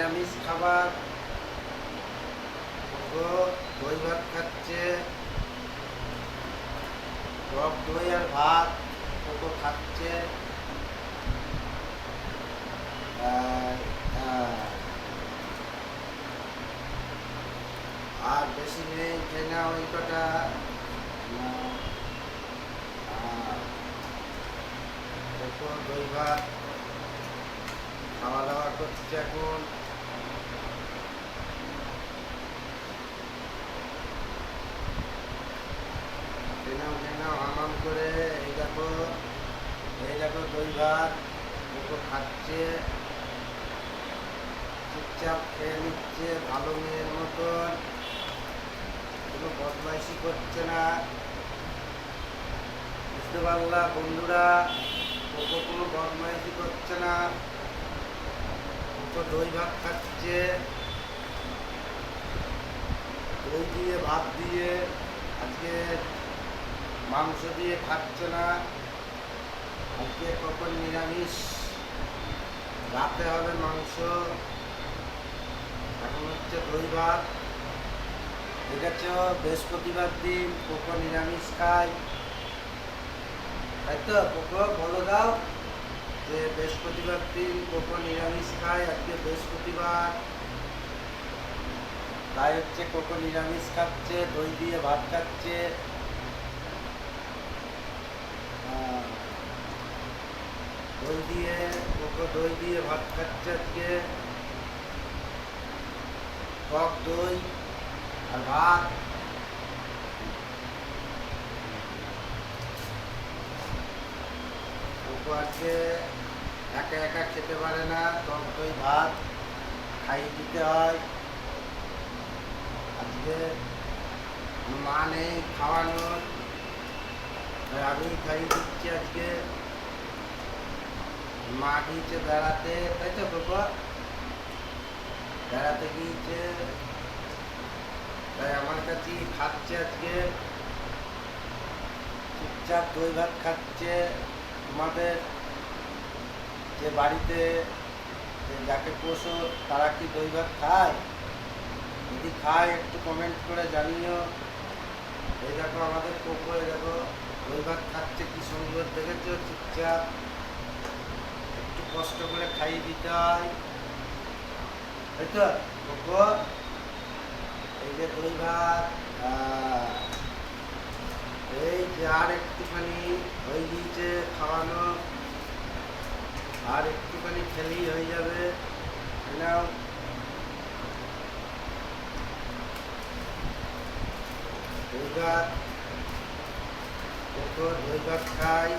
নিরামিষ খাবার। দই ভাত খাচ্ছে, টক দই আর ভাত কোকো খাচ্ছে। আর বেশি নেই, খেয়ে না ওই কটা। কোকো দই ভাত খাওয়া দাওয়া করছে এখন। খেয়ে আরাম করে। এই দেখো দই ভাত কোকো খাচ্ছে, চুপচাপ খেয়ে নিচ্ছে ভালো মেয়ের মতন, কোনো বদমাইশি করছে না। বুঝতে পারলা বন্ধুরা? কোকো কোনো বদমাইশি করছে না, কোকো দই ভাত খাচ্ছে, দই দিয়ে ভাত দিয়ে। আজকে মাংস দিয়ে খাচ্ছে না, আজকে কখন নিরামিষ, রাতে হবে মাংস, এখন হচ্ছে দই ভাত। ঠিক আছে, বৃহস্পতিবার দিন কোকো নিরামিষ খায়, তাই তো? কোকো বলে দাও যে বৃহস্পতিবার দিন কোকো নিরামিষ খায়, আজকে বৃহস্পতিবার, তাই হচ্ছে কোকো নিরামিষ খাচ্ছে, দই দিয়ে ভাত খাচ্ছে। দই দিয়ে ভাত খাচ্ছে আজকে, টক দই আর ভাত। কোকো আজকে একা একা খেতে পারে না, টক দই ভাত খাইয়ে দিতে হয়। আজকে মা নেই খাওয়ানোর, আমি খাইয়ে দিচ্ছি আজকে। মা গিয়েছে বেড়াতে, তাই তো কোকো? বেড়াতে গিয়েছে, তাই আমার কাছেই খাচ্ছে আজকে, চুপচাপ দই ভাত খাচ্ছে। তোমাদের যে বাড়িতে যাকে পোষো তারা কি দই ভাত খায়? যদি খায় একটু কমেন্ট করে জানিও। এই দেখো আমাদের কোকো, এই দেখো দই ভাত খাচ্ছে, কি সুন্দর দেখেছো? চুপচাপ, একটু কষ্ট করে খাইয়ে দিতে হয়, তাই তো কোকো? এই যে দই ভাত, এই যে আর একটুখানি হয়ে গিয়েছে খাওয়ানো, আর একটুখানি খেলেই হয়ে যাবে। নাও, দই ভাত, কোকো দই ভাত খাই।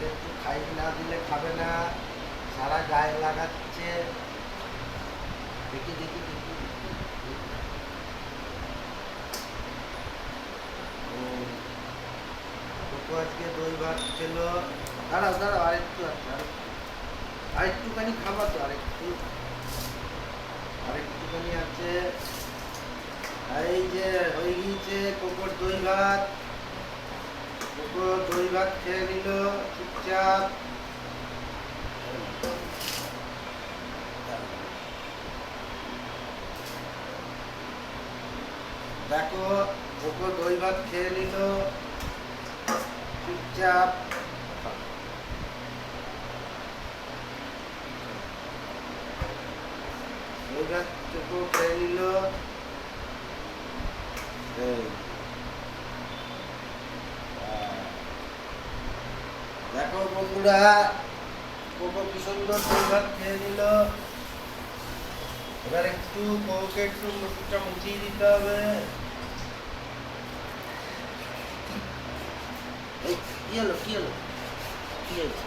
একটু খাই না দিলে খাবে না, সারা গায়ে লাগাচ্ছে। দেখি দেখি দেখি, কোকো আজকে দই ভাত খেলো। দাঁড়াও দাঁড়াও, আরেকটু আছে, আরেকটুখানি খাবা তো, আরেকটুখানি আছে। এই যে হয়ে গিয়েছে কোকোর দই ভাত, কোকো দই ভাত খেয়ে নিল চুপচাপ। দেখো কোকো দই ভাত খেয়ে নিল চুপচাপ। দই ভাত কোকো খেয়ে নিল। দেখো বন্ধুরা, কোকো কি সুন্দর দই ভাত খেয়ে নিল। এবার একটু কোকোকে একটু মুখটা মুছিয়ে দিতে হবে। কি হলো কি হলো কি হয়েছে?